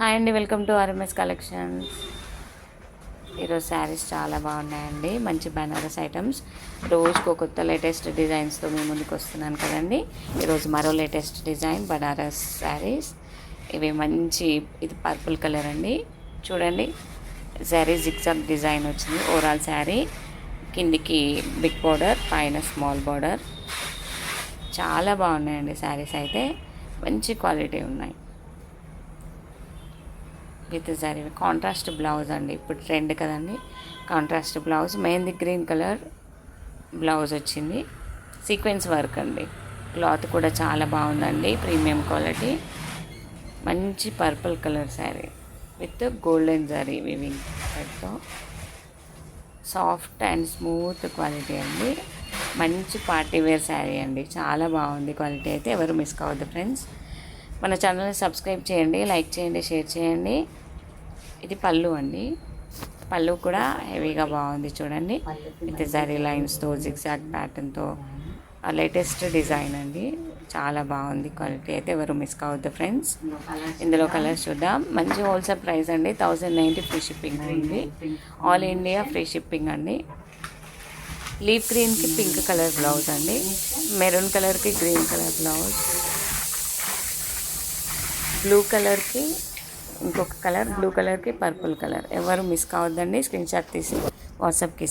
Hi అండి, welcome to RMS collections. ఈరోజు శారీస్ చాలా బాగున్నాయండి. మంచి బనారస్ ఐటమ్స్, రోజుకు కొత్త లేటెస్ట్ డిజైన్స్తో మీ ముందుకు వస్తున్నాను కదండి. ఈరోజు మరో లేటెస్ట్ డిజైన్ బనారస్ శారీస్. ఇవి మంచి, ఇది పర్పుల్ కలర్ అండి. చూడండి, శారీ జిగ్జాగ్ డిజైన్ వచ్చింది. ఓవరాల్ శారీ కిందికి బిగ్ బార్డర్, పైన స్మాల్ బార్డర్. చాలా బాగున్నాయండి శారీస్ అయితే, మంచి క్వాలిటీ ఉన్నాయి. విత్ జరీ కాంట్రాస్ట్ బ్లౌజ్ అండి. ఇప్పుడు ట్రెండ్ కదండి contrast blouse. Mehndi green colour blouse వచ్చింది. సీక్వెన్స్ వర్క్ అండి. క్లాత్ కూడా చాలా బాగుందండి, ప్రీమియం క్వాలిటీ. మంచి purple colour sari with golden zari weaving తో. సాఫ్ట్ అండ్ స్మూత్ క్వాలిటీ అండి. మంచి పార్టీ వేర్ శారీ అండి. చాలా బాగుంది క్వాలిటీ అయితే. ఎవరు మిస్ కావద్దు ఫ్రెండ్స్. మన ఛానల్ని సబ్స్క్రైబ్ చేయండి, లైక్ చేయండి, షేర్ చేయండి. ఇది పళ్ళు అండి. పళ్ళు కూడా హెవీగా బాగుంది చూడండి. విత్ జరీ లైన్స్తో, జిగ్జాగ్ ప్యాటర్న్తో, లేటెస్ట్ డిజైన్ అండి. చాలా బాగుంది క్వాలిటీ అయితే. ఎవరు మిస్ కావద్దు ఫ్రెండ్స్. ఇందులో కలర్స్ చూద్దాం. మంచి హోల్సేల్ ప్రైస్ అండి. 1090 ఫ్రీ షిప్పింగ్ ఉంది. ఆల్ ఇండియా ఫ్రీ షిప్పింగ్ అండి. లీఫ్ గ్రీన్కి పింక్ కలర్ బ్లౌజ్ అండి. మెరూన్ కలర్కి గ్రీన్ కలర్ బ్లౌజ్. బ్లూ కలర్కి ఇంకొక కలర్, బ్లూ కలర్కి పర్పుల్ కలర్. ఎవరు మిస్ కావద్దండి. స్క్రీన్ షాట్ తీసి వాట్సాప్కి